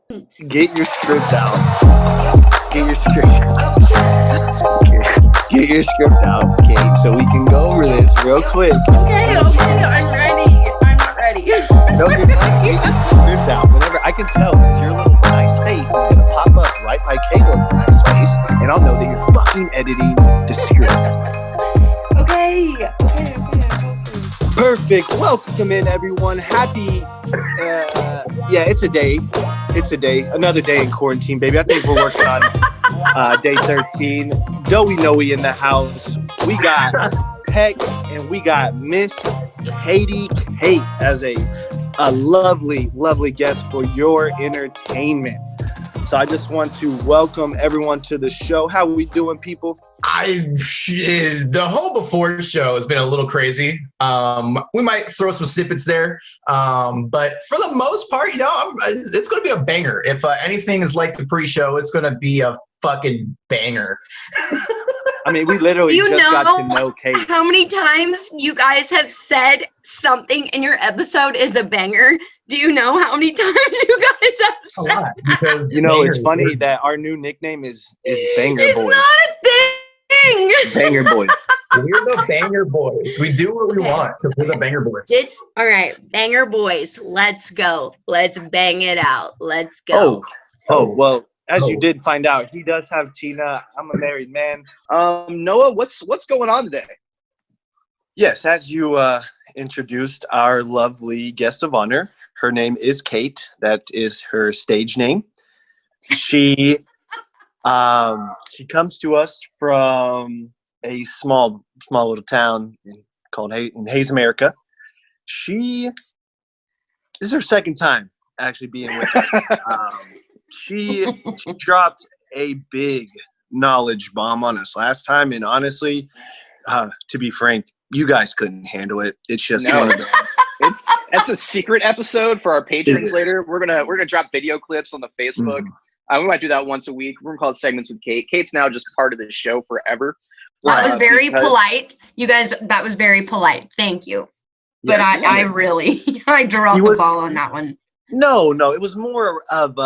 Get your script out. Get your script out. Get your script out, Kate, so we can go over this real quick. Okay, I'm ready. I'm not ready. No, you're not. Get your script out. Whenever I can tell, because your little nice face is gonna pop up right by Caleb's nice face, and I'll know that you're fucking editing the script. Okay. Perfect. Welcome in, everyone. Happy. It's a day. It's a day. Another day in quarantine, baby. I think we're working on day 13. Doey Noe in the house. We got Peck and we got Miss Katie Kate as a lovely, lovely guest for your entertainment. So I just want to welcome everyone to the show. How are we doing, people? The whole before show has been a little crazy. We might throw some snippets there, but for the most part, it's going to be a banger. If anything is like the pre-show, it's going to be a fucking banger. I mean, we literally just got to know Kate. How many times you guys have said something in your episode is a banger? Do you know how many times you guys have said? A lot, because it's funny that our new nickname is Banger it's Boys. It's not a thing. Banger Boys. We're the Banger Boys. We do what we want because we're the Banger Boys. All right, Banger Boys. Let's go. Let's bang it out. Let's go. Well, as you did find out, he does have Tina. I'm a married man. Noah, what's going on today? Yes, as you introduced our lovely guest of honor, her name is Kate. That is her stage name. She comes to us from a small little town called Hayes, America. This is her second time actually being with us. She dropped a big knowledge bomb on us last time, and honestly, to be frank, you guys couldn't handle it. It's just one of those. That's a secret episode for our patrons later. We're gonna drop video clips on the Facebook. We might do that once a week. We're gonna call it Segments with Kate. Kate's now just part of the show forever. That was very polite. You guys, that was very polite. Thank you. But yes, I really dropped the ball on that one. No, it was more of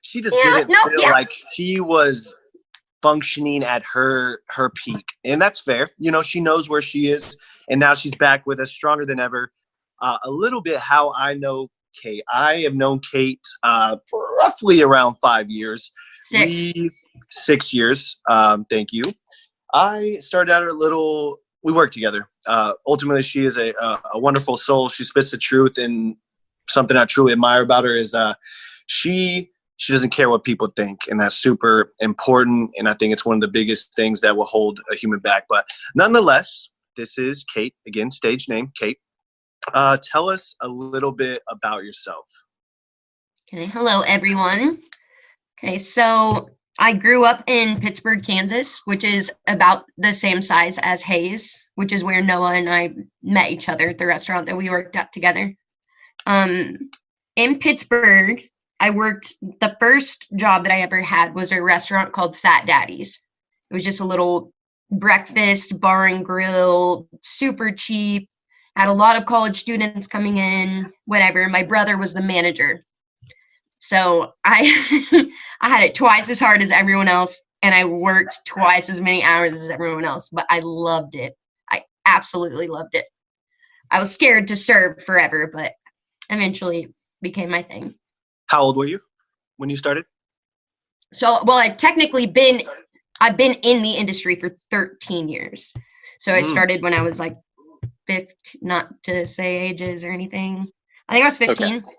she just didn't feel like she was functioning at her peak. And that's fair. She knows where she is. And now she's back with us stronger than ever. A little bit how I know Kate. I have known Kate for roughly around 5 years. 6 years. Thank you. I started out we worked together. Ultimately, she is a wonderful soul. She spits the truth, and something I truly admire about her is she doesn't care what people think, and that's super important, and I think it's one of the biggest things that will hold a human back. But nonetheless, this is Kate, again, stage name, Kate. Tell us a little bit about yourself. Okay, hello, everyone. Okay, so I grew up in Pittsburgh, Kansas, which is about the same size as Hayes, which is where Noah and I met each other at the restaurant that we worked at together. In Pittsburgh, I worked, the first job that I ever had was a restaurant called Fat Daddy's. It was just a little breakfast bar and grill, super cheap, had a lot of college students coming in, whatever. My brother was the manager. So I had it twice as hard as everyone else, and I worked twice as many hours as everyone else, but I loved it. I absolutely loved it. I was scared to serve forever, but eventually it became my thing. How old were you when you started? So, well, I've been in the industry for 13 years. So I started when I was like 15, not to say ages or anything. I think I was 15. Okay.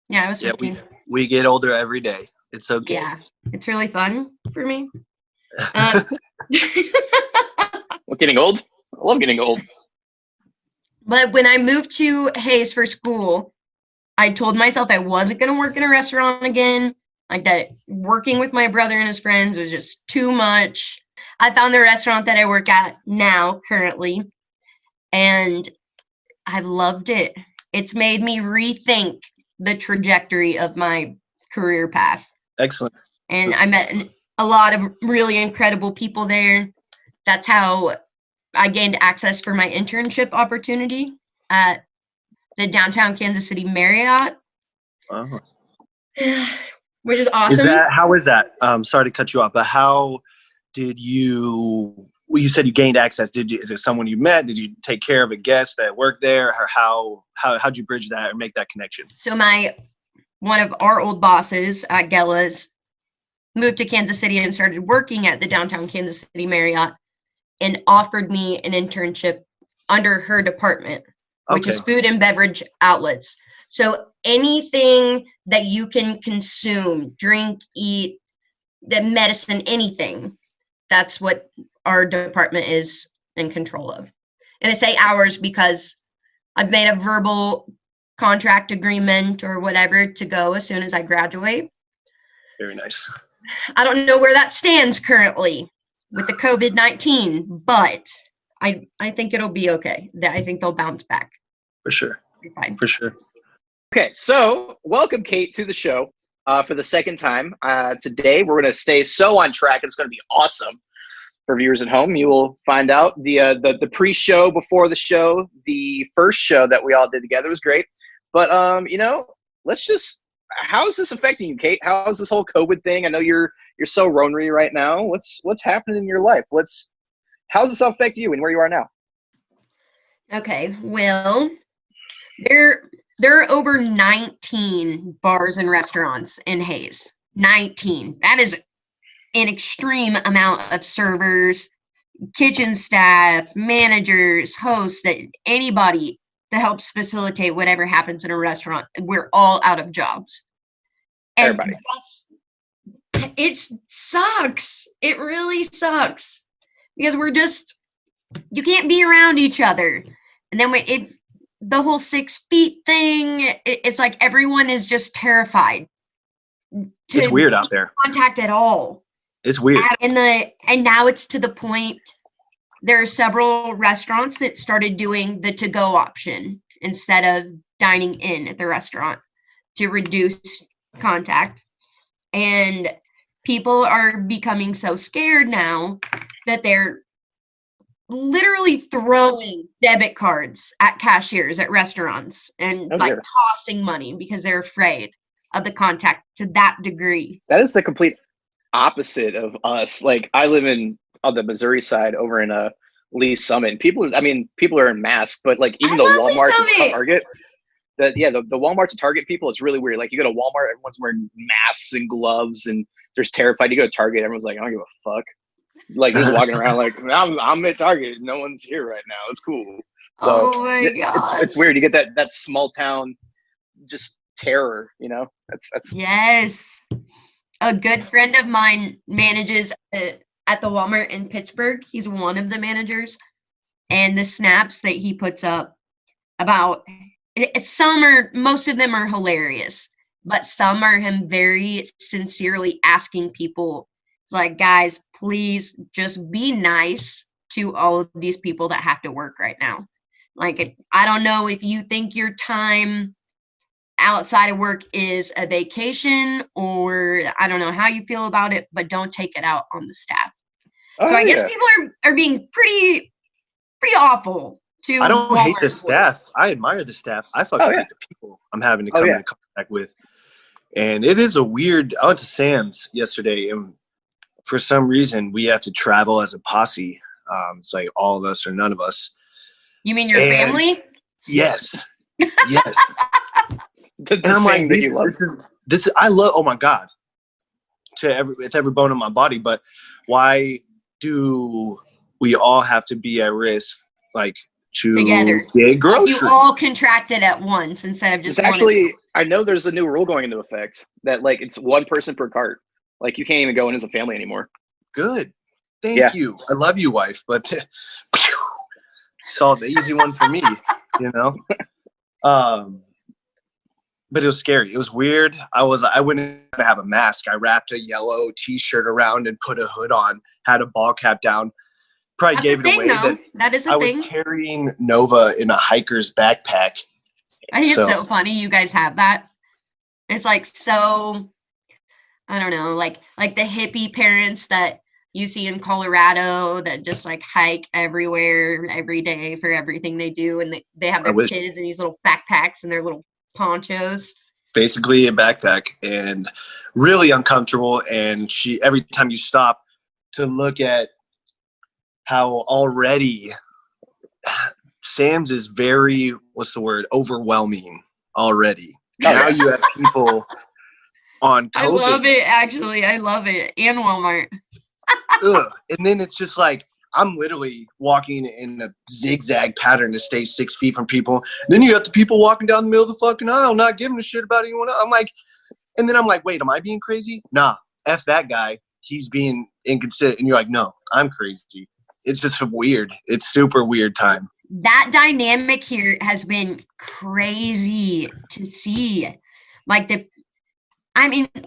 Yeah, I was 15. Yeah, we get older every day. It's okay. Yeah, it's really fun for me. Well, getting old? I love getting old. But when I moved to Hayes for school, I told myself I wasn't going to work in a restaurant again. Like that working with my brother and his friends was just too much. I found the restaurant that I work at now, currently, and I loved it. It's made me rethink the trajectory of my career path. Excellent. And I met a lot of really incredible people there. That's how I gained access for my internship opportunity at the downtown Kansas City Marriott. Uh-huh. which is awesome. How is that? Sorry to cut you off, but how did you? Well, you said you gained access. Is it someone you met? Did you take care of a guest that worked there? Or how'd you bridge that or make that connection? So one of our old bosses at Gella's moved to Kansas City and started working at the downtown Kansas City Marriott and offered me an internship under her department, which is food and beverage outlets. So anything that you can consume, drink, eat, the medicine, anything, that's what our department is in control of. And I say ours because I've made a verbal contract agreement or whatever to go as soon as I graduate. Very nice. I don't know where that stands currently with the COVID-19, but I think it'll be okay. I think they'll bounce back. For sure. Be fine. For sure. Okay, so welcome, Kate, to the show for the second time. Today, we're going to stay so on track. It's going to be awesome for viewers at home. You will find out the pre-show before the show. The first show that we all did together was great. But, how is this affecting you, Kate? How is this whole COVID thing? I know you're so ronery right now. What's happening in your life? How's this affect you and where you are now? Okay, well, there are over 19 bars and restaurants in Hayes. 19. That is an extreme amount of servers, kitchen staff, managers, hosts, that anybody that helps facilitate whatever happens in a restaurant. We're all out of jobs. And everybody. It sucks. It really sucks because you can't be around each other. And then the whole 6 feet thing, it's like everyone is just terrified. It's weird out there. Contact at all. It's weird. And now it's to the point, there are several restaurants that started doing the to-go option instead of dining in at the restaurant to reduce contact. And people are becoming so scared now that they're literally throwing debit cards at cashiers at restaurants and tossing money because they're afraid of the contact to that degree. That is the complete opposite of us. Like, I live on the Missouri side over in Lee Summit. People are in masks, but like even the Walmart and Target, the Walmart to Target people, it's really weird. Like, you go to Walmart, everyone's wearing masks and gloves and they're terrified. You go to Target, everyone's like, I don't give a fuck. Like, just walking around like, I'm at Target, no one's here right now, it's cool. So oh my God. It's weird. You get that small town just terror, that's yes. A good friend of mine manages at the Walmart in Pittsburgh. He's one of the managers, and the snaps that he puts up about most of them are hilarious, but some are him very sincerely asking people, it's like, guys, please just be nice to all of these people that have to work right now. Like, I don't know if you think your time outside of work is a vacation, or I don't know how you feel about it, but don't take it out on the staff. So I guess people are being pretty awful to I don't Walmart hate the staff. I admire the staff. I fucking hate the people I'm having to come into contact with. And it is a weird. I went to Sam's yesterday, and for some reason we have to travel as a posse. It's like all of us or none of us. You mean your family? Yes. Yes. And I'm like, this is I love, oh my God, with every bone in my body, but why do we all have to be at risk, like, to together get groceries? You all contracted at once instead of just I know there's a new rule going into effect that, like, it's one person per cart. Like, you can't even go in as a family anymore. Good. Thank you. I love you, wife, but saw the easy one for me, But it was scary. It was weird. I wouldn't have a mask. I wrapped a yellow T-shirt around and put a hood on, had a ball cap down. Probably gave it away. That is a thing. I was carrying Nova in a hiker's backpack. I think it's so funny you guys have that. It's like, so, I don't know, like the hippie parents that you see in Colorado that just like hike everywhere every day for everything they do. And they have their kids in these little backpacks and their little ponchos. basically a backpack, and really uncomfortable. And every time you stop to look at how already Sam's is very, overwhelming already. Now you have people on COVID. I love it, actually. I love it. And Walmart. Ugh. And then it's just like, I'm literally walking in a zigzag pattern to stay 6 feet from people. Then you got the people walking down the middle of the fucking aisle, not giving a shit about anyone else. I'm like, wait, am I being crazy? Nah, F that guy. He's being inconsiderate. And you're like, no, I'm crazy. It's just weird. It's super weird time. That dynamic here has been crazy to see. Like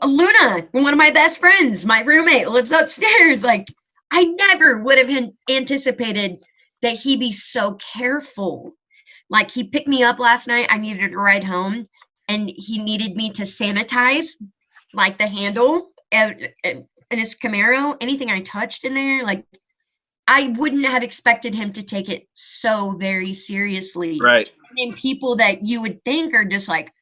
Luna, one of my best friends, my roommate, lives upstairs. Like, I never would have anticipated that he'd be so careful. Like, he picked me up last night. I needed a ride home, and he needed me to sanitize, like, the handle in his Camaro. Anything I touched in there, like, I wouldn't have expected him to take it so very seriously. Right. And people that you would think are just like,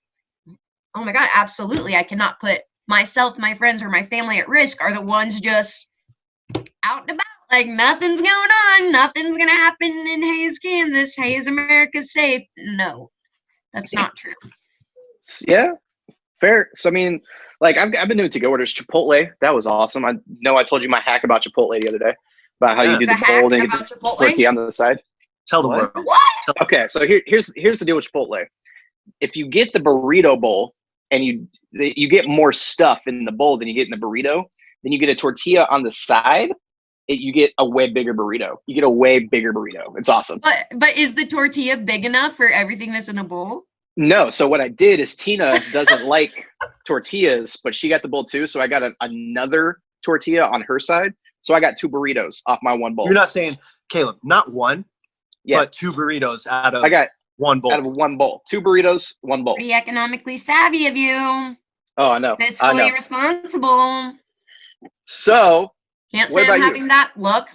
oh my God, absolutely, I cannot put myself, my friends, or my family at risk, are the ones just out and about. Like, nothing's going on. Nothing's going to happen in Hayes, Kansas. Hayes, America's safe. No, that's not true. Yeah, fair. So, I mean, like, I've been doing to-go orders. Chipotle, that was awesome. I know I told you my hack about Chipotle the other day, about how you do the bowl and get the tortilla on the side. Tell the world. What? Okay, so here's the deal with Chipotle. If you get the burrito bowl and you get more stuff in the bowl than you get in the burrito, then you get a tortilla on the side, you get a way bigger burrito. You get a way bigger burrito. It's awesome. But is the tortilla big enough for everything that's in the bowl? No. So what I did is Tina doesn't like tortillas, but she got the bowl too. So I got another tortilla on her side. So I got 2 burritos off my one bowl. You're not saying, Caleb, not one, but 2 burritos out of one bowl. Out of one bowl. 2 burritos, 1 bowl. Pretty economically savvy of you. Oh, I know. Fiscally responsible. So can't say I'm having that look.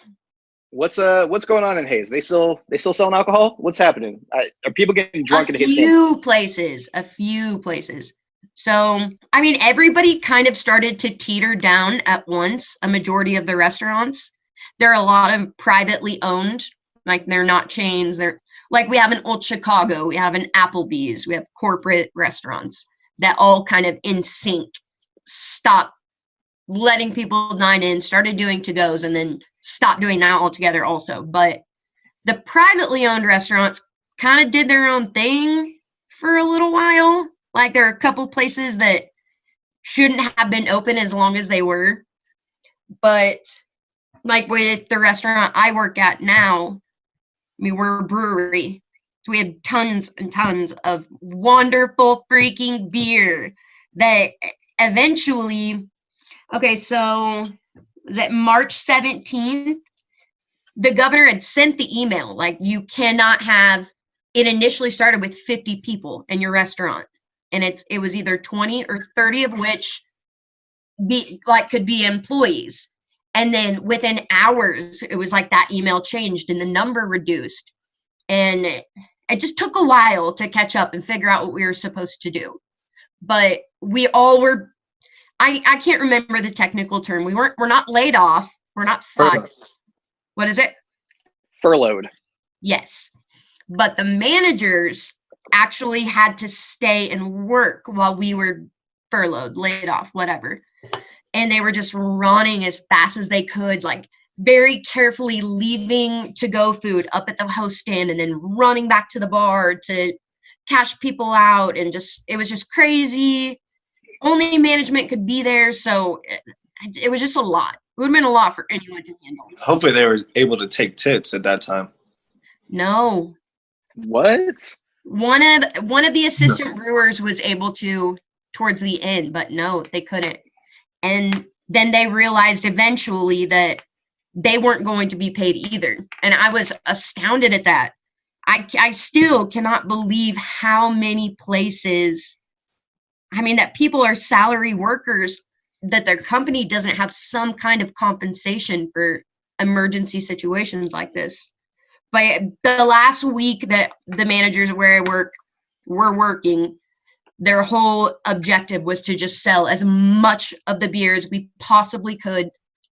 What's going on in Hayes? They still selling alcohol? What's happening? Are people getting drunk in Hayes? A few places. So, I mean, everybody kind of started to teeter down at once. A majority of the restaurants, there are a lot of privately owned, like, they're not chains. They're like, we have an Old Chicago, we have an Applebee's, we have corporate restaurants that all kind of in sync stopped letting people dine in, started doing to-goes, and then stopped doing that altogether also. But the privately owned restaurants kind of did their own thing for a little while. Like, there are a couple places that shouldn't have been open as long as they were. But, like, with the restaurant I work at now, I mean, we're a brewery. So we have tons and tons of wonderful freaking beer that eventually, okay, so was it March 17th? The governor had sent the email, like, you cannot have, it initially started with 50 people in your restaurant. And it was either 20 or 30 of which could be employees. And then within hours, it was like that email changed and the number reduced. And it just took a while to catch up and figure out what we were supposed to do. But we all were, I can't remember the technical term. We're not laid off. We're not fired. What is it? Furloughed. Yes. But the managers actually had to stay and work while we were furloughed, laid off, whatever. And they were just running as fast as they could, like, very carefully leaving to-go food up at the host stand and then running back to the bar to cash people out. And it was just crazy. Only management could be there. So it was just a lot. It would have been a lot for anyone to handle. Hopefully they were able to take tips at that time. No. What? One of the assistant brewers was able to towards the end, but no, they couldn't. And then they realized eventually that they weren't going to be paid either. And I was astounded at that. I still cannot believe how many places, I mean, that people are salary workers, that their company doesn't have some kind of compensation for emergency situations like this. But the last week that the managers where I work were working, their whole objective was to just sell as much of the beer as we possibly could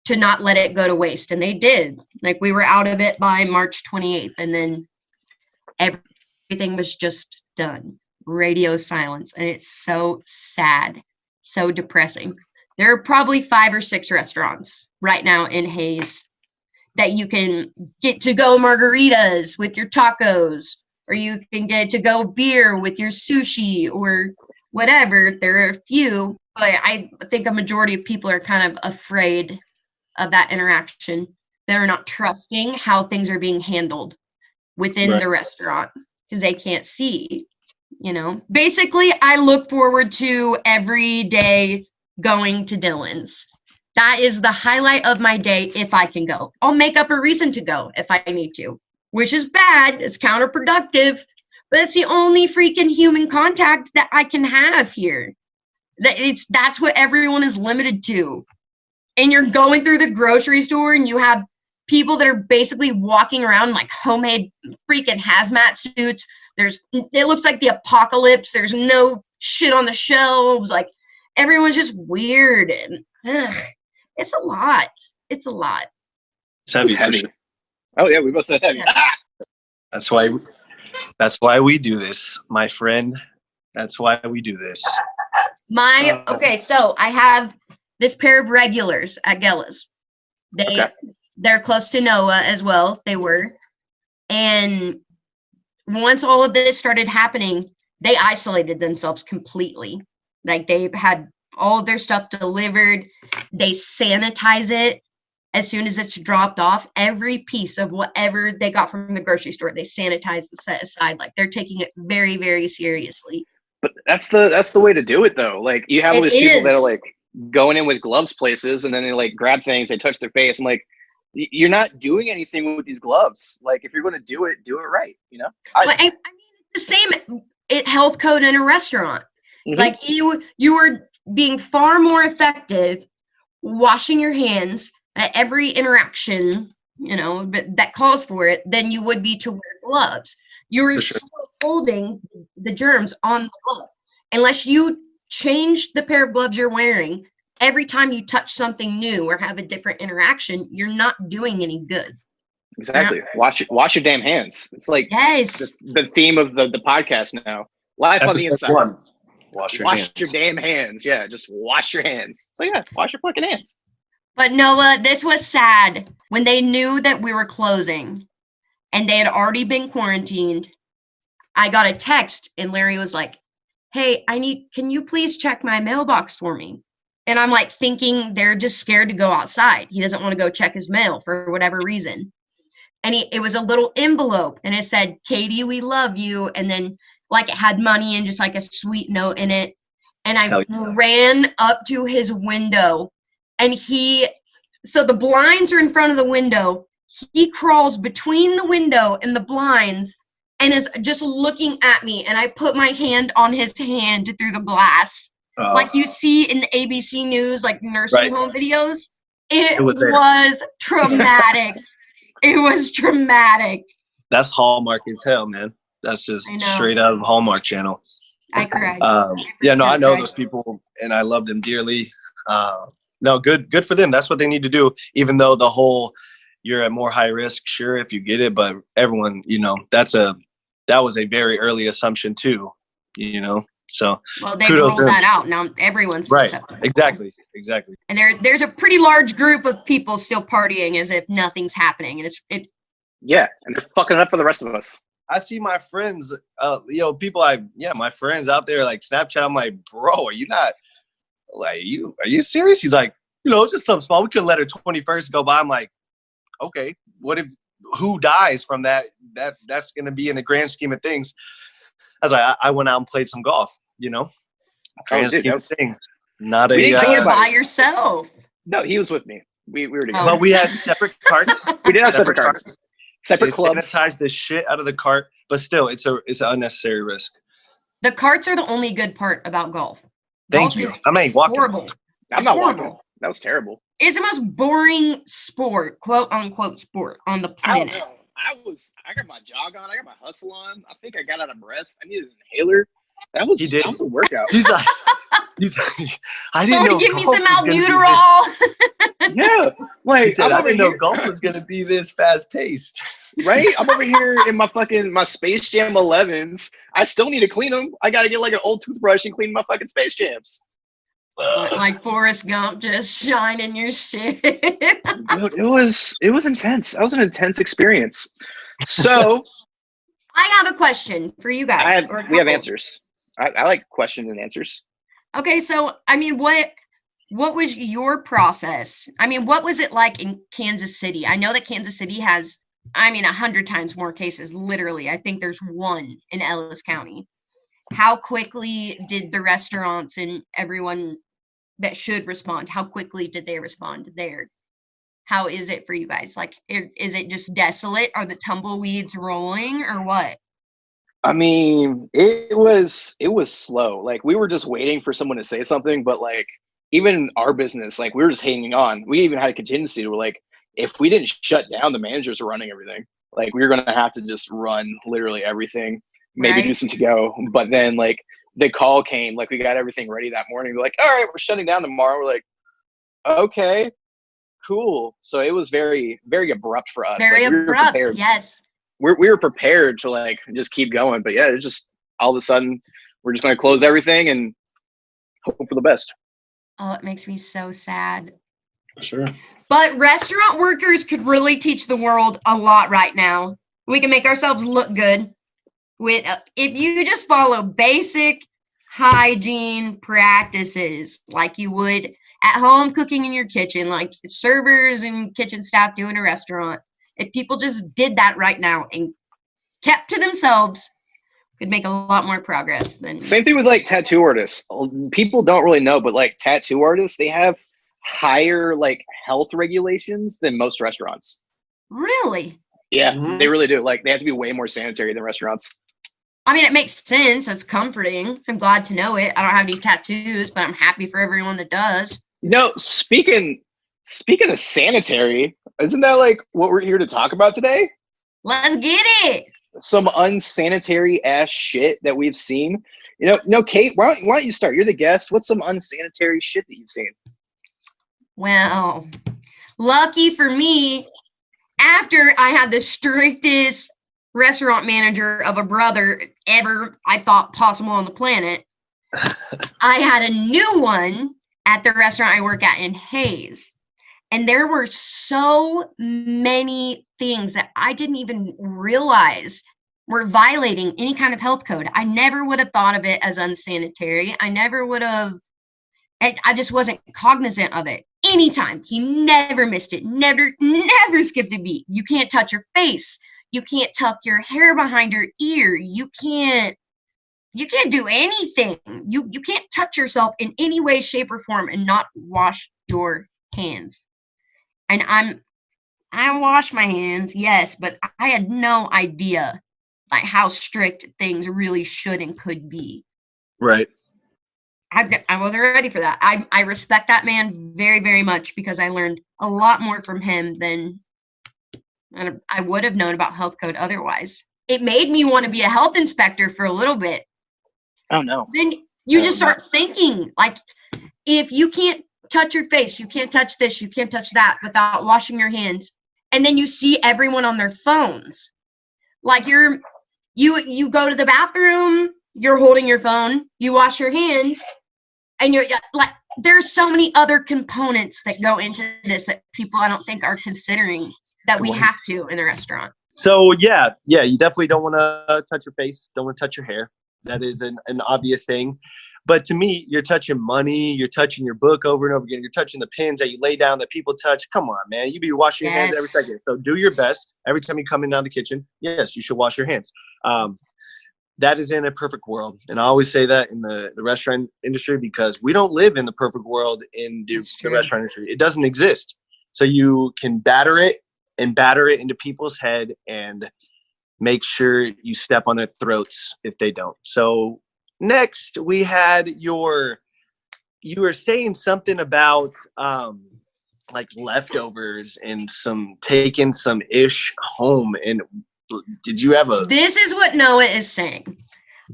to not let it go to waste. And they did. Like, we were out of it by March 28th, and then everything was just done. Radio silence. And it's so sad, so depressing. There are probably 5 or 6 restaurants right now in Hayes that you can get to go margaritas with your tacos, or you can get to go beer with your sushi or whatever. There are a few, but I think a majority of people are kind of afraid of that interaction. They're not trusting how things are being handled within the restaurant because they can't see, you know. Basically, I look forward to every day going to Dylan's. That is the highlight of my day if I can go. I'll make up a reason to go if I need to, which is bad. It's counterproductive, but it's the only freaking human contact that I can have here. That's what everyone is limited to. And you're going through the grocery store and you have people that are basically walking around like homemade freaking hazmat suits. It looks like the apocalypse. There's no shit on the shelves. Like, everyone's just weird, and it's a lot. It's a lot. It's heavy. For sure. Oh yeah, we both said heavy. Ah! That's why we do this, my friend. That's why we do this. Okay, so I have this pair of regulars at Gella's. They're close to Noah as well. They were. And once all of this started happening, they isolated themselves completely. Like, they had all of their stuff delivered. They sanitize it as soon as it's dropped off. Every piece of whatever they got from the grocery store, they sanitize and set aside. Like, they're taking it very, very seriously. But that's the way to do it, though. Like, you have all these people that are like going in with gloves places, and then they like grab things, they touch their face. I'm like, you're not doing anything with these gloves. Like, if you're going to do it right, you know? I mean, it's the same health code in a restaurant. Mm-hmm. Like, you are being far more effective washing your hands at every interaction, you know, that calls for it, than you would be to wear gloves. You're still holding the germs on the glove. Unless you change the pair of gloves you're wearing every time you touch something new or have a different interaction, you're not doing any good. Exactly. Wash your damn hands. It's like the theme of the podcast now. Life on the inside. Wash your damn hands. Yeah, just wash your hands. So yeah, wash your fucking hands. But Noah, this was sad. When they knew that we were closing and they had already been quarantined, I got a text and Larry was like, "Hey, can you please check my mailbox for me?" And I'm like thinking they're just scared to go outside. He doesn't want to go check his mail for whatever reason. And it was a little envelope and it said, "Katie, we love you." And then like it had money and just like a sweet note in it. And I ran up to his window and so the blinds are in front of the window. He crawls between the window and the blinds and is just looking at me. And I put my hand on his hand through the glass. Like you see in the ABC News, like nursing home videos. It was traumatic. It was traumatic. That's Hallmark as hell, man. That's just straight out of Hallmark Channel. I cried. I know those people, and I love them dearly. No, good for them. That's what they need to do. Even though the whole you're at more high risk, sure, if you get it, but everyone, you know, that was a very early assumption too, you know. So they rolled that out. Now everyone's susceptible. Exactly. And there's a pretty large group of people still partying as if nothing's happening, and and they're fucking it up for the rest of us. I see my friends, people my friends out there like Snapchat. I'm like, bro, are you not like are you serious? He's like, it's just something small. We couldn't let her 21st go by. I'm like, okay, who dies from that? That's gonna be in the grand scheme of things. I was like, I went out and played some golf, grand scheme of things. Not by yourself. No, he was with me. We were together. But we had separate carts. We did have separate carts. Separate clubs. Sanitize the shit out of the cart, but still, it's an unnecessary risk. The carts are the only good part about golf. Thank you. I ain't walking. Horrible. I'm not walking. That was terrible. It's the most boring sport, quote unquote sport, on the planet. I got my jog on. I got my hustle on. I think I got out of breath. I needed an inhaler. That was a workout. He's like, I didn't know. Give me some albuterol. Yeah, like he said, I didn't know golf was gonna be this fast paced. Right? I'm over here in my Space Jam 11s. I still need to clean them. I gotta get like an old toothbrush and clean my fucking Space Jams. Like Forrest Gump, just shining your shit. Dude, it was intense. That was an intense experience. So I have a question for you guys. We have answers. I like question and answers. Okay, so I mean, what was your process? I mean, what was it like in Kansas City? I know that Kansas City has, 100 times more cases, literally. I think there's one in Ellis County. How quickly did the restaurants and everyone that should respond, how quickly did they respond there? How is it for you guys? Like, is it just desolate? Are the tumbleweeds rolling or what? I mean, it was slow. Like, we were just waiting for someone to say something, but like, even our business, like, we were just hanging on. We even had a contingency. We're like, if we didn't shut down, the managers were running everything. Like, we were going to have to just run literally everything, maybe do some to go. But then like the call came, like we got everything ready that morning. They're like, all right, we're shutting down tomorrow. We're like, okay, cool. So it was very, very abrupt for us. Very abrupt, yes. We were prepared to like just keep going. But yeah, it's just all of a sudden we're just going to close everything and hope for the best. Oh, it makes me so sad. Sure. But restaurant workers could really teach the world a lot right now. We can make ourselves look good with if you just follow basic hygiene practices like you would at home cooking in your kitchen, like servers and kitchen staff do in a restaurant. If people just did that right now and kept to themselves, could make a lot more progress than. Same thing with like tattoo artists. People don't really know, but like tattoo artists, they have higher like health regulations than most restaurants. Really? Yeah, They really do. Like, they have to be way more sanitary than restaurants. I mean, it makes sense. It's comforting. I'm glad to know it. I don't have any tattoos, but I'm happy for everyone that does. You know, speaking of sanitary, isn't that like what we're here to talk about today? Let's get it. Some unsanitary ass shit that we've seen. You know, Kate, why don't you start? You're the guest. What's some unsanitary shit that you've seen? Well, lucky for me, after I had the strictest restaurant manager of a brother ever I thought possible on the planet, I had a new one at the restaurant I work at in Hayes. And there were so many things that I didn't even realize were violating any kind of health code. I never would have thought of it as unsanitary. I just wasn't cognizant of it. Anytime. He never missed it. Never skipped a beat. You can't touch your face. You can't tuck your hair behind your ear. You can't do anything. You can't touch yourself in any way, shape, or form and not wash your hands. And I wash my hands, yes, but I had no idea like how strict things really should and could be. Right. I wasn't ready for that. I respect that man very, very much because I learned a lot more from him than I would have known about health code otherwise. It made me want to be a health inspector for a little bit. Oh, no. Then you just start thinking, like, if you can't touch your face, you can't touch this, you can't touch that without washing your hands. And then you see everyone on their phones. Like you go to the bathroom, you're holding your phone, you wash your hands, and you're like, there's so many other components that go into this that people I don't think are considering that we have to in a restaurant. So yeah, you definitely don't want to touch your face, don't want to touch your hair. That is an obvious thing. But to me, you're touching money, you're touching your book over and over again, you're touching the pins that you lay down that people touch. Come on, man. You be washing your hands every second. So do your best. Every time you come in down the kitchen, yes, you should wash your hands. That is in a perfect world. And I always say that in the restaurant industry because we don't live in the perfect world in the restaurant industry. It doesn't exist. So you can batter it into people's head and make sure you step on their throats if they don't. So next we had you were saying something about like leftovers and taking some ish home. And did you have This is what Noah is saying.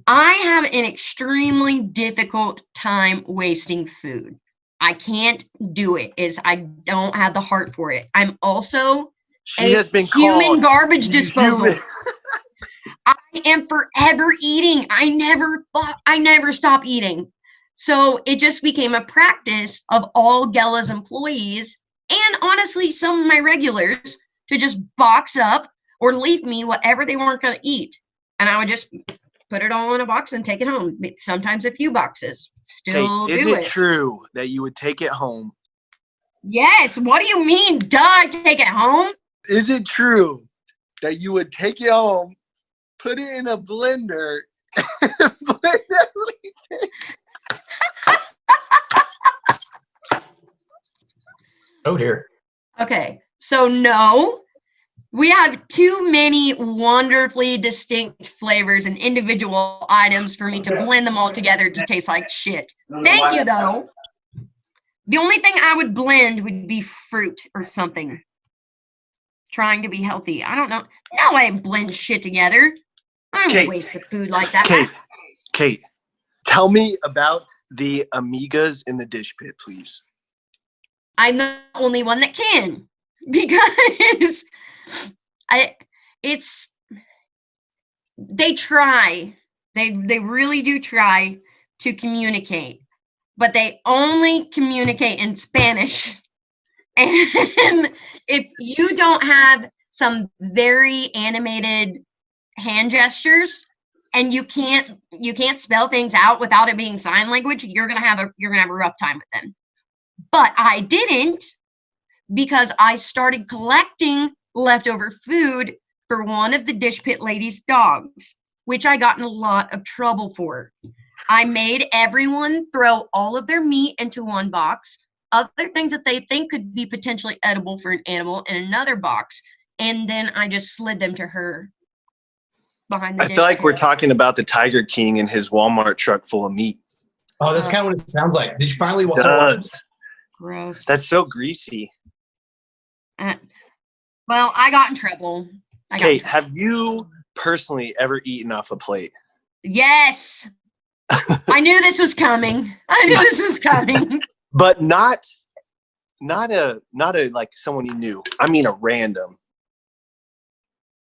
I have an extremely difficult time wasting food. I can't do it. I don't have the heart for it. I'm also has been human garbage disposal. I am forever eating. I never stop eating. So it just became a practice of all Gella's employees and honestly some of my regulars to just box up or leave me whatever they weren't going to eat. And I would just put it all in a box and take it home. Sometimes a few boxes. Still do it. Is it true that you would take it home? Yes. What do you mean? Duh, I take it home? Is it true that you would take it home, put it in a blender, and blend everything? Oh dear. Okay. So no. We have too many wonderfully distinct flavors and individual items for me to blend them all together to taste like shit. Thank you, though. The only thing I would blend would be fruit or something. Trying to be healthy. I don't know. No, I blend shit together. I don't waste the food like that. Kate, tell me about the amigas in the dish pit, please. I'm the only one that can. Because... they try. They really do try to communicate, but they only communicate in Spanish. And if you don't have some very animated hand gestures and you can't spell things out without it being sign language, you're gonna have a rough time with them. But I didn't, because I started collecting leftover food for one of the dish pit ladies' dogs, which I got in a lot of trouble for. I made everyone throw all of their meat into one box, other things that they think could be potentially edible for an animal in another box, and then I just slid them to her behind the dish I feel like pit. we're talking about the Tiger King and his Walmart truck full of meat. Oh, that's kind of what it sounds like. Did you finally watch it? Gross. That's so greasy. Well, I got in trouble. Kate, have you personally ever eaten off a plate? Yes. I knew this was coming. But not a like someone you knew. I mean a random.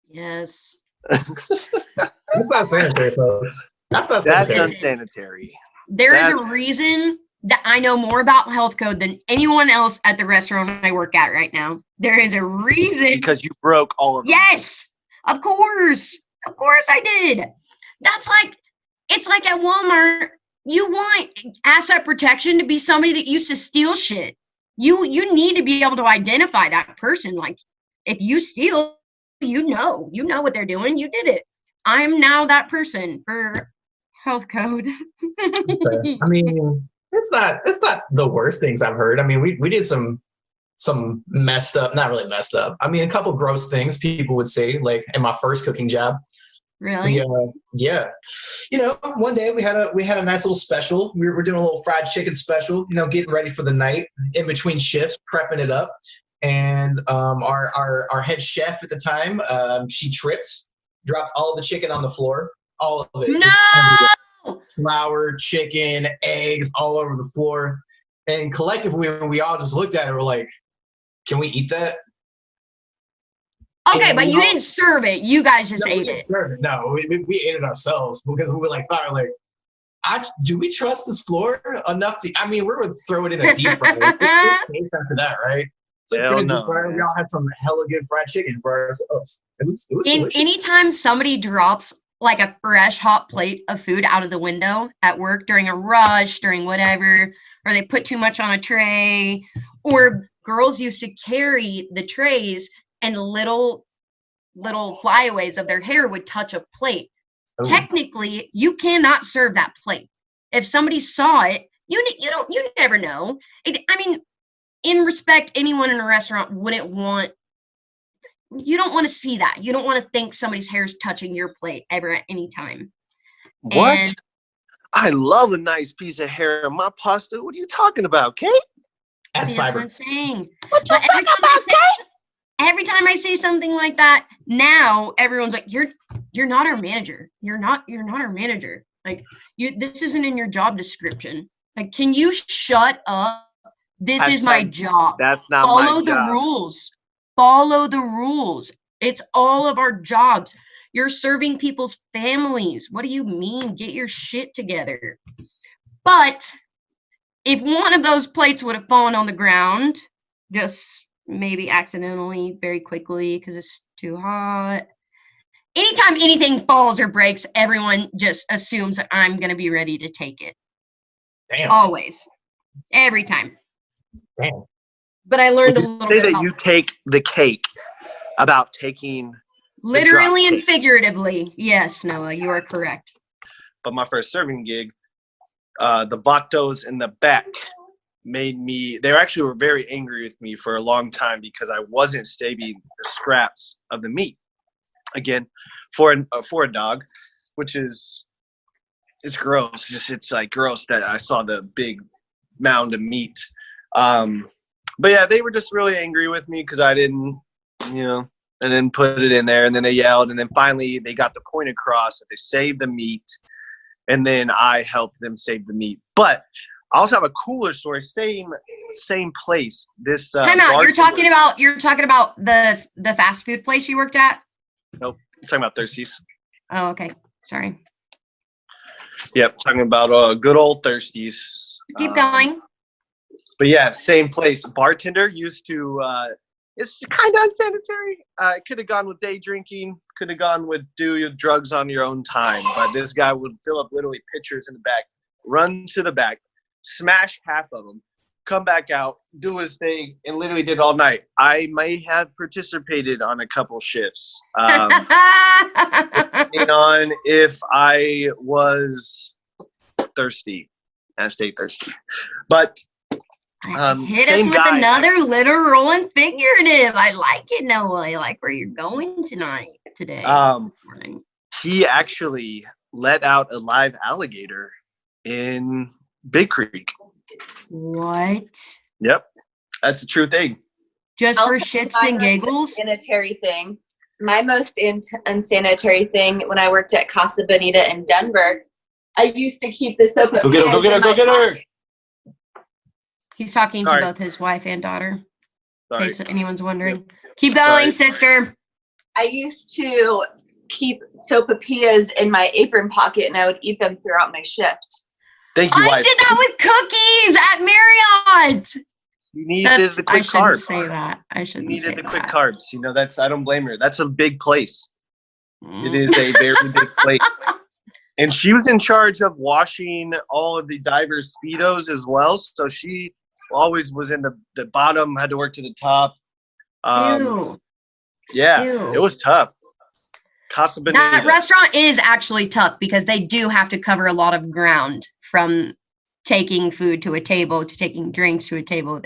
Yes. That's not sanitary, folks. That's unsanitary. There is a reason that I know more about health code than anyone else at the restaurant I work at right now. There is a reason. Because you broke all of them. Yes, of course. Of course I did. It's like at Walmart, you want asset protection to be somebody that used to steal shit. You need to be able to identify that person. Like, if you steal, you know what they're doing. You did it. I'm now that person for health code. Okay. I mean, it's not the worst things I've heard. I mean, we did some messed up, not really messed up. I mean, a couple gross things people would say, like in my first cooking job. Really? Yeah. You know, one day we had a nice little special. We were doing a little fried chicken special, you know, getting ready for the night in between shifts, prepping it up. And our head chef at the time, she tripped, dropped all the chicken on the floor, all of it. No! Flour, chicken, eggs, all over the floor. And collectively, we all just looked at it, we're like, can we eat that? Okay, but you didn't serve it. You guys just ate it. No, we ate it thoughts because we were like, do we trust this floor enough to? I mean, we would throw it in a deep fryer. It's safe after that, right? So we all had some hella good fried chicken for ourselves. It was delicious. Anytime somebody drops like a fresh hot plate of food out of the window at work during a rush, during whatever, or they put too much on a tray, or girls used to carry the trays and little flyaways of their hair would touch a plate. Oh. Technically, you cannot serve that plate. If somebody saw it, you never know. I mean, in respect, anyone in a restaurant wouldn't want. You don't want to see that. You don't want to think somebody's hair is touching your plate ever at any time. What? And I love a nice piece of hair in my pasta. What are you talking about, Kate? That's fiber. What I'm saying. What you talking about, Kate? Every time I say something like that, now everyone's like, you're you're not our manager. You're not our manager. Like, this isn't in your job description. Like, can you shut up? This is my job. That's not my job. Follow the rules. Follow the rules. It's all of our jobs. You're serving people's families. What do you mean? Get your shit together. But if one of those plates would have fallen on the ground, just maybe accidentally, very quickly, because it's too hot. Anytime anything falls or breaks, everyone just assumes that I'm going to be ready to take it. Damn. Always. Every time. Damn. But I learned a little bit. Say that you take the cake about taking literally and figuratively. Yes, Noah, you are correct. But my first serving gig, the vatos in the back they actually were very angry with me for a long time because I wasn't saving the scraps of the meat. Again, for a dog, which is, it's gross. It's like gross that I saw the big mound of meat. But yeah, they were just really angry with me because I didn't, and then put it in there, and then they yelled, and then finally they got the point across that they saved the meat, and then I helped them save the meat. But I also have a cooler story. Same place. This time out. You're talking about the fast food place you worked at? Nope. I'm talking about Thirsties. Oh, okay. Sorry. Yep. Talking about good old Thirsties. Keep going. But yeah, same place. Bartender used to, it's kind of unsanitary. Could have gone with day drinking. Could have gone with do your drugs on your own time. But this guy would fill up literally pitchers in the back, run to the back, smash half of them, come back out, do his thing, and literally did it all night. I may have participated on a couple shifts, depending on if I was thirsty, and I stayed thirsty. But hit us with another literal and figurative. I like it, Noah. I like where you're going today. He actually let out a live alligator in Big Creek. What? Yep, that's a true thing. Just for shits and giggles? Unsanitary thing. My most unsanitary thing when I worked at Casa Bonita in Denver, I used to keep this open. Go get her. He's talking to both his wife and daughter. In case anyone's wondering. Keep going, sister. I used to keep sopapillas in my apron pocket, and I would eat them throughout my shift. Thank you, wife. I did that with cookies at Marriott. You needed the quick carbs. I shouldn't say that. You needed the quick carbs. I don't blame her. That's a big place. It is a very big place. And she was in charge of washing all of the divers' Speedos as well. So she always was in the bottom, had to work to the top. Ew. Yeah, Ew. It was tough. Casa Bonita. That restaurant is actually tough because they do have to cover a lot of ground, from taking food to a table to taking drinks to a table.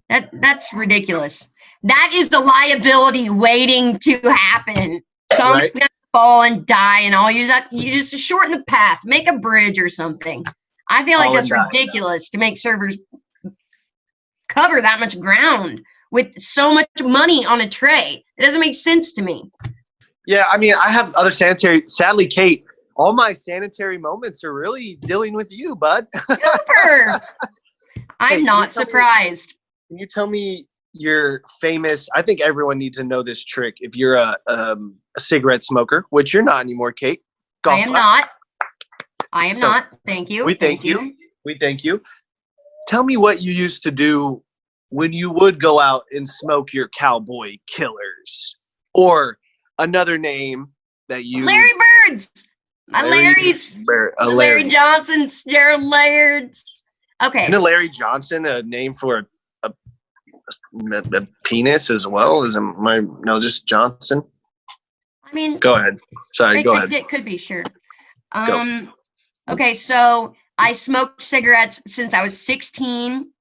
That's ridiculous. That is the liability waiting to happen. Someone's gonna fall and die, and all you just shorten the path, make a bridge or something. I feel like that's ridiculous to make servers cover that much ground with so much money on a tray. It doesn't make sense to me. Yeah, I mean, I have other sanitary. Sadly, Kate, all my sanitary moments are really dealing with you, bud. Super. I'm not surprised. Can you tell me your famous? I think everyone needs to know this trick. If you're a cigarette smoker, which you're not anymore, Kate. I am not. Thank you. We thank you. We thank you. Tell me what you used to do when you would go out and smoke your cowboy killers, or another name that you. Larry Birds. Larry Johnson's, Gerald Laird's. Okay. Isn't Larry Johnson a name for a penis as well? Just Johnson? I mean, go ahead. Sorry, go ahead. It could be, sure. Okay, so I smoked cigarettes since I was 16.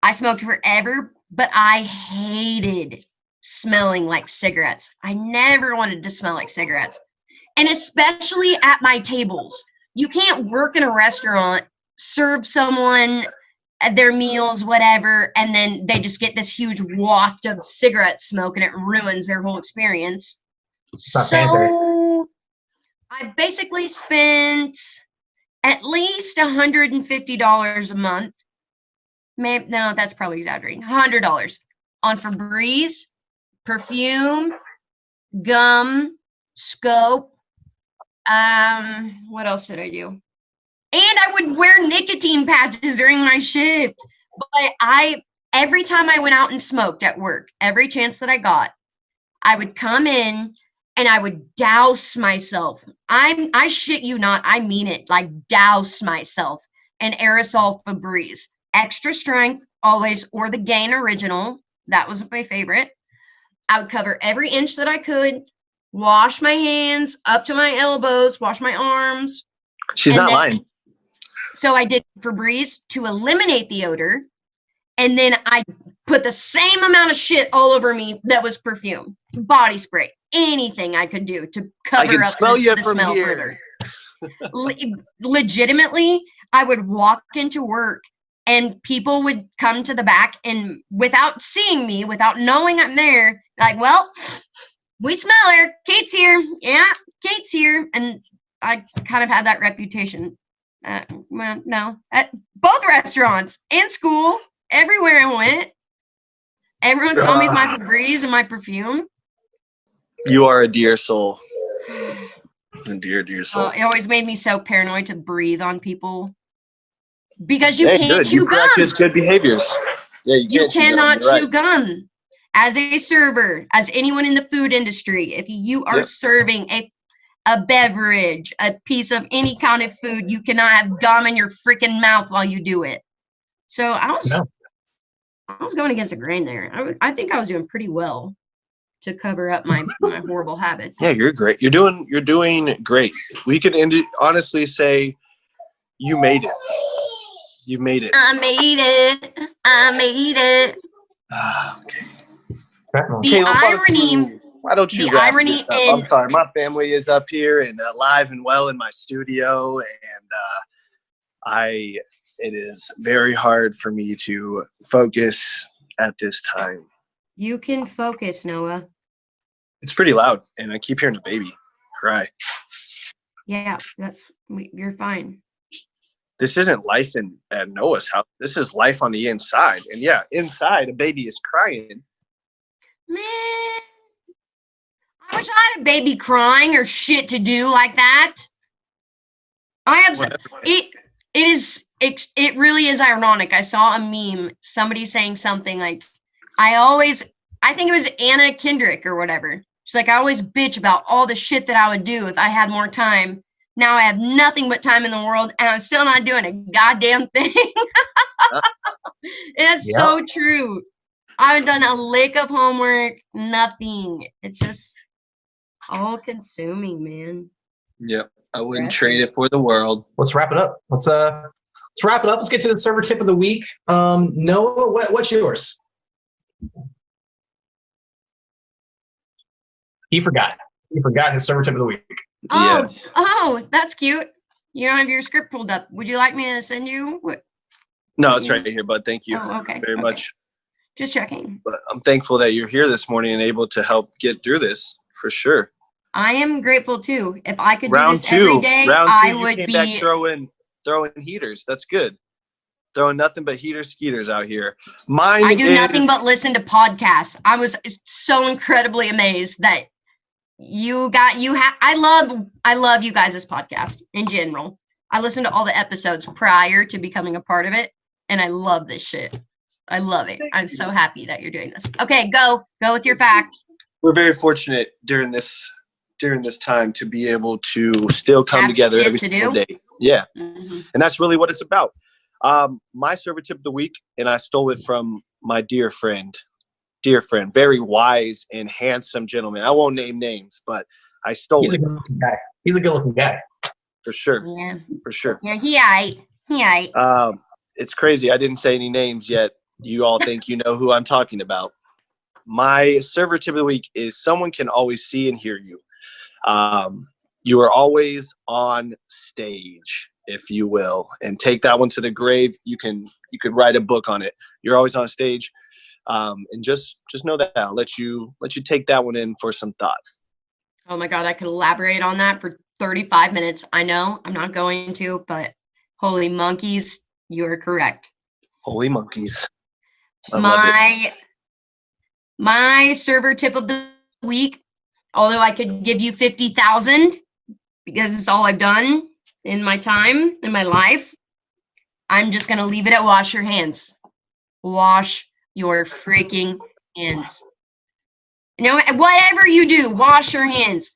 I smoked forever, but I hated smelling like cigarettes. I never wanted to smell like cigarettes. And especially at my tables. You can't work in a restaurant, serve someone their meals, whatever, and then they just get this huge waft of cigarette smoke and it ruins their whole experience. So I basically spent at least $150 a month. Maybe no, that's probably exaggerating. $100 on Febreze, perfume, gum, scope. What else did I do? And I would wear nicotine patches during my shift. But every time I went out and smoked at work, every chance that I got, I would come in and I would douse myself. I shit you not, I mean it, like douse myself in aerosol Febreze. Extra strength, always, or the Gain Original. That was my favorite. I would cover every inch that I could, wash my hands up to my elbows, wash my arms. She's not lying. So I did Febreze to eliminate the odor. And then I put the same amount of shit all over me that was perfume, body spray, anything I could do to cover up the smell further. Legitimately, I would walk into work and people would come to the back and without seeing me, without knowing I'm there, like, well, we smell her. Kate's here. Yeah, Kate's here. And I kind of had that reputation. Well, no, at both restaurants and school. Everywhere I went, everyone saw me with my Febreze and my perfume. You are a dear soul. A dear soul. It always made me so paranoid to breathe on people because you can't good. chew you gum. Practice good behaviors. Yeah, you cannot chew gum. As a server, as anyone in the food industry, if you are serving a beverage, a piece of any kind of food, you cannot have gum in your freaking mouth while you do it. So I was going against the grain there. I think I was doing pretty well to cover up my horrible habits. Yeah, you're great. You're doing great. We could honestly say you made it. You made it. I made it. Okay. The irony. Why don't you? The irony. I'm sorry. My family is up here and alive and well in my studio, and it is very hard for me to focus at this time. You can focus, Noah. It's pretty loud, and I keep hearing the baby cry. Yeah, you're fine. This isn't life at Noah's house. This is life on the inside. And yeah, inside, a baby is crying. Man, I wish I had a baby crying or shit to do like that. It really is ironic. I saw a meme, somebody saying something like, I think it was Anna Kendrick or whatever. She's like, I always bitch about all the shit that I would do if I had more time. Now I have nothing but time in the world and I'm still not doing a goddamn thing. It's so true. I haven't done a lick of homework, nothing. It's just all consuming, man. Yep. I wouldn't trade it for the world. Let's wrap it up. Let's wrap it up. Let's get to the server tip of the week. Noah, what's yours? He forgot his server tip of the week. Oh, that's cute. You don't have your script pulled up. Would you like me to send you? What? No, it's right here, bud. Thank you very much. Just checking. But I'm thankful that you're here this morning and able to help get through this for sure. I am grateful too. If I could do this every day, I would be back throwing heaters. That's good. Throwing nothing but skeeters out here. I do nothing but listen to podcasts. I was so incredibly amazed that I love you guys' podcast in general. I listened to all the episodes prior to becoming a part of it, and I love this shit. I love it. I'm so happy that you're doing this. Okay, go with your fact. We're very fortunate during this time to be able to still come together every single day. Yeah. Mm-hmm. And that's really what it's about. My server tip of the week, and I stole it from my dear friend, very wise and handsome gentleman. I won't name names, but I stole it. He's a good looking guy. For sure. Yeah. For sure. Yeah, he aight. It's crazy. I didn't say any names yet. You all think you know who I'm talking about. My server tip of the week is someone can always see and hear you. You are always on stage, if you will, and take that one to the grave. You could write a book on it. You're always on stage, and just know that. I'll let you take that one in for some thoughts. Oh my God, I could elaborate on that for 35 minutes. I know I'm not going to, but holy monkeys, you are correct. Holy monkeys. I my server tip of the week, although I could give you 50,000 because it's all I've done in my time, in my life, I'm just going to leave it at wash your hands. Wash your freaking hands. Whatever you do, wash your hands.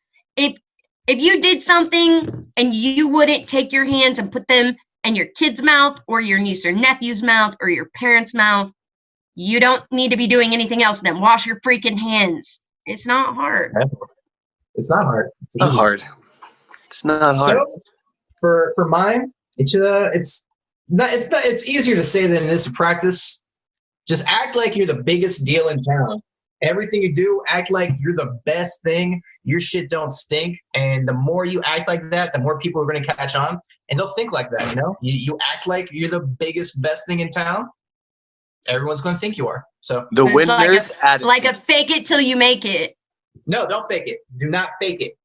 If you did something and you wouldn't take your hands and put them in your kid's mouth or your niece or nephew's mouth or your parents' mouth, you don't need to be doing anything else with them. Wash your freaking hands. It's not hard. It's not hard. It's not hard. It's not hard. So for mine, it's easier to say than it is to practice. Just act like you're the biggest deal in town. Everything you do, act like you're the best thing. Your shit don't stink. And the more you act like that, the more people are going to catch on. And they'll think like that, You act like you're the biggest, best thing in town. Everyone's going to think you are. So the winner's attitude. Like a fake it till you make it. No, don't fake it. Do not fake it.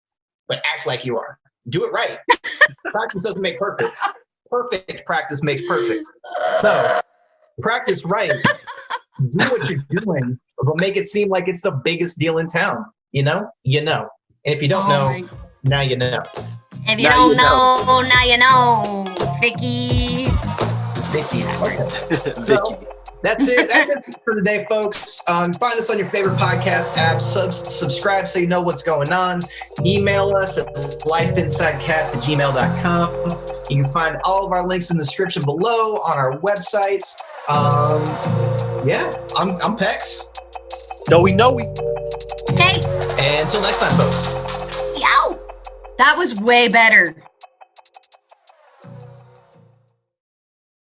But act like you are. Do it right. Practice doesn't make perfect. Perfect practice makes perfect. So practice right. Do what you're doing, but make it seem like it's the biggest deal in town. You know. And if you don't know, now you know. If you don't know, now you know. Vicky. So, that's it. That's it for today, folks. Find us on your favorite podcast app. Subscribe so you know what's going on. Email us at lifeinsidecast@gmail.com. You can find all of our links in the description below on our websites. I'm Pex. No, we. Hey. And until next time, folks. Yow. That was way better.